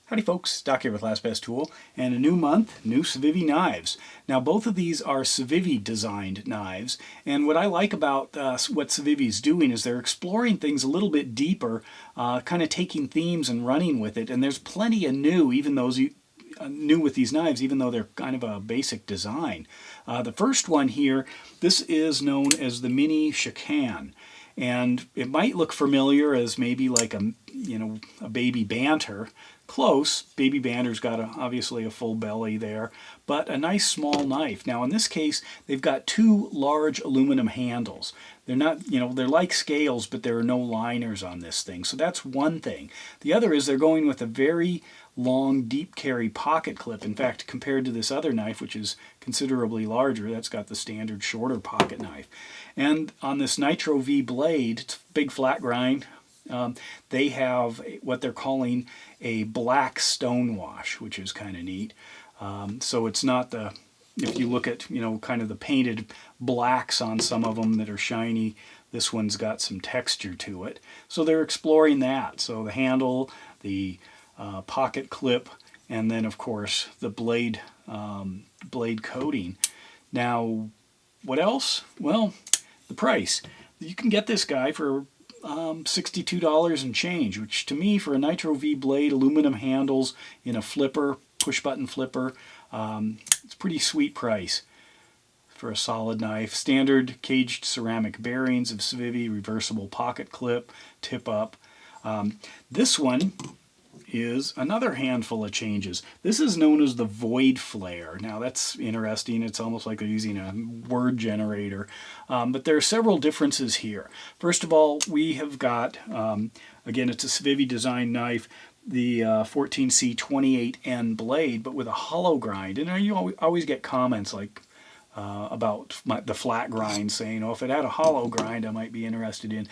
Howdy folks, Doc here with Last Best Tool, and a new month, new CIVIVI knives. Now both of these are CIVIVI designed knives, and what I like about what CIVIVI is doing is they're exploring things a little bit deeper, kind of taking themes and running with it, and there's plenty of new, even those new with these knives, even though they're kind of a basic design. The first one here, this is known as the Mini Shakan. And it might look familiar as maybe like a baby banter. Close. Baby banter's got obviously a full belly there, but a nice small knife. Now in this case, they've got two large aluminum handles. They're not, they're like scales, but there are no liners on this thing. So that's one thing. The other is they're going with a very long, deep carry pocket clip. In fact, compared to this other knife, which is considerably larger, that's got the standard shorter pocket knife. And on this Nitro V blade, it's big flat grind, they have what they're calling a black stonewash, which is kind of neat. So it's not the, if you look at, kind of the painted blacks on some of them that are shiny, this one's got some texture to it. So they're exploring that. So the handle, the pocket clip, and then of course the blade coating. Now, what else? Well, the price. You can get this guy for $62 and change, which to me, for a Nitro V blade, aluminum handles in a flipper, push button flipper, it's a pretty sweet price for a solid knife. Standard caged ceramic bearings of CIVIVI, reversible pocket clip, tip up. This one is another handful of changes. This is known as the Voidflare. Now that's interesting. It's almost like they're using a word generator. But there are several differences here. First of all, we have got, again, it's a CIVIVI design knife, the 14C28N blade, but with a hollow grind. And you always get comments like about the flat grind saying, oh, if it had a hollow grind, I might be interested in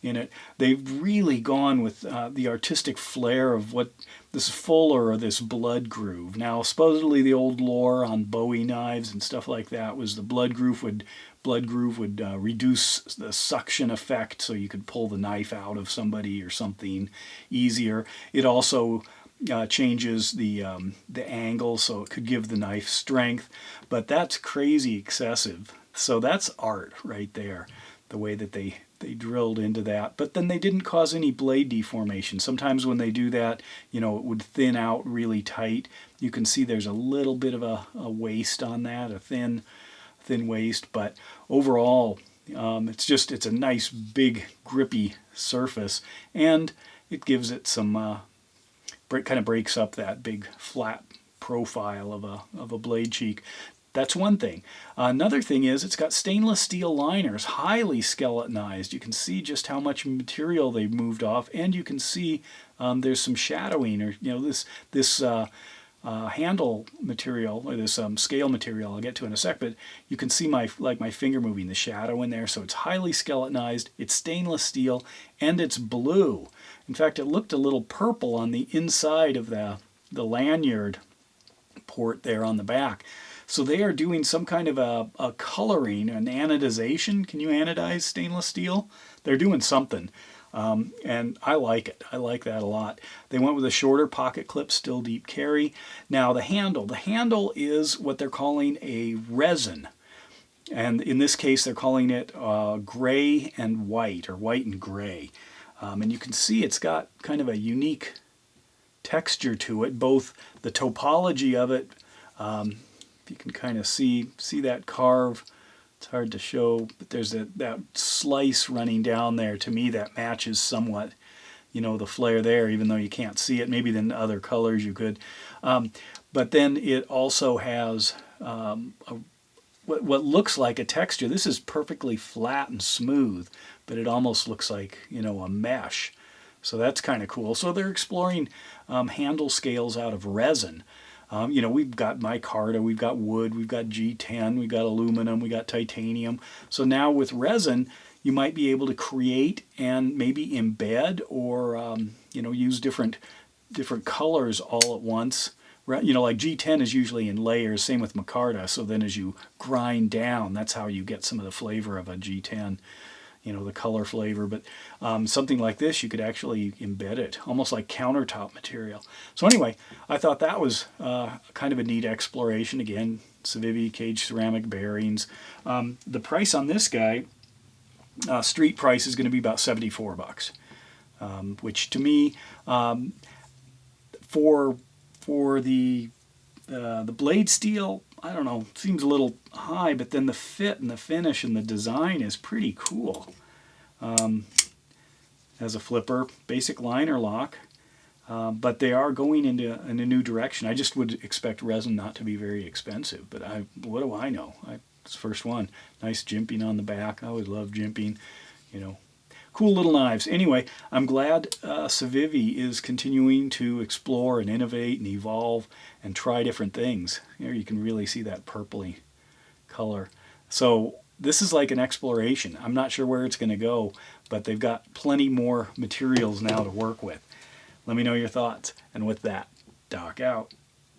it. They've really gone with the artistic flair of what this fuller or this blood groove. Now, supposedly the old lore on Bowie knives and stuff like that was the blood groove would reduce the suction effect, so you could pull the knife out of somebody or something easier. It also changes the angle, so it could give the knife strength, but that's crazy excessive. So that's art right there, the way that they drilled into that. But then they didn't cause any blade deformation. Sometimes when they do that, it would thin out really tight. You can see there's a little bit of a waist on that, a thin waist, but overall it's a nice big grippy surface, and it gives it some kind of breaks up that big flat profile of a blade cheek. That's one thing. Another thing is it's got stainless steel liners, highly skeletonized. You can see just how much material they've moved off, and you can see there's some shadowing, or this handle material, or this scale material I'll get to in a sec, but you can see my finger moving, the shadow in there. So it's highly skeletonized, it's stainless steel, and it's blue. In fact, it looked a little purple on the inside of the lanyard port there on the back. So they are doing some kind of a coloring, an anodization. Can you anodize stainless steel? They're doing something. And I like it. I like that a lot. They went with a shorter pocket clip, still deep carry. Now the handle is what they're calling a resin. And in this case, they're calling it gray and white, or white and gray. And you can see it's got kind of a unique texture to it, both the topology of it, you can kind of see that carve. It's hard to show, but there's that slice running down there. To me, that matches somewhat, the flare there, even though you can't see it. Maybe in other colors you could. But then it also has what looks like a texture. This is perfectly flat and smooth, but it almost looks like, a mesh. So that's kind of cool. So they're exploring handle scales out of resin. We've got micarta, we've got wood, we've got G10, we've got aluminum, we've got titanium. So now with resin, you might be able to create and maybe embed, or use different colors all at once. Like G10 is usually in layers, same with micarta. So then as you grind down, that's how you get some of the flavor of a G10. you know, the color flavor, but something like this, you could actually embed it, almost like countertop material. So anyway, I thought that was kind of a neat exploration. Again, CIVIVI cage ceramic bearings. The price on this guy, street price, is going to be about 74 bucks, which to me, for the blade steel, I don't know, seems a little high, but then the fit and the finish and the design is pretty cool. As a flipper, basic liner lock, but they are going in a new direction. I just would expect resin not to be very expensive, but what do I know? It's the first one. Nice jimping on the back. I always love jimping, you know. Cool little knives. Anyway, I'm glad CIVIVI is continuing to explore and innovate and evolve and try different things. Here you can really see that purpley color. So this is like an exploration. I'm not sure where it's going to go, but they've got plenty more materials now to work with. Let me know your thoughts. And with that, Doc out.